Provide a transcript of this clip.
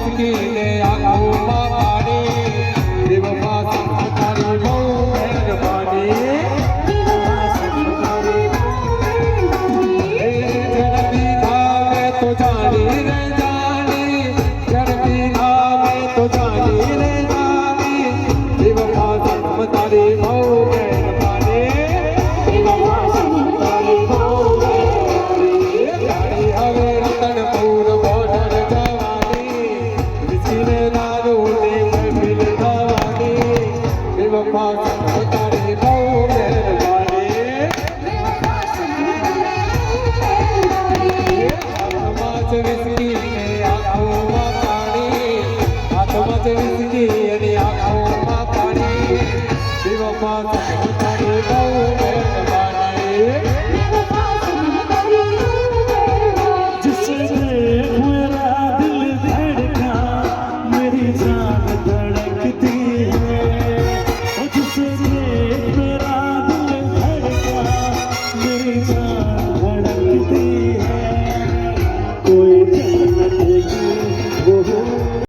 whisky ने आंखों में पानी बेवफा सनम तारी बहू मेहरबानी जरबी था मैं तो जानी रे जानी जरबी था मैं तो जानी रे जानी बेवफा सनम तारी बहू मेहरबानी बेवफा सनम तारी बहू मेहरबानी हवे रतनपुर बॉर्डर जवानी विस्की ने दारू ने महफिल दवानी बेवफा सनम तारी बहू मेहरबानी विस्की ने आंखों में पानी हाथों में विस्की ने आंखों में पानी बेवफा सनम तारी बहू मेहरबानी जिससे मेरा दिल धड़का मेरी जान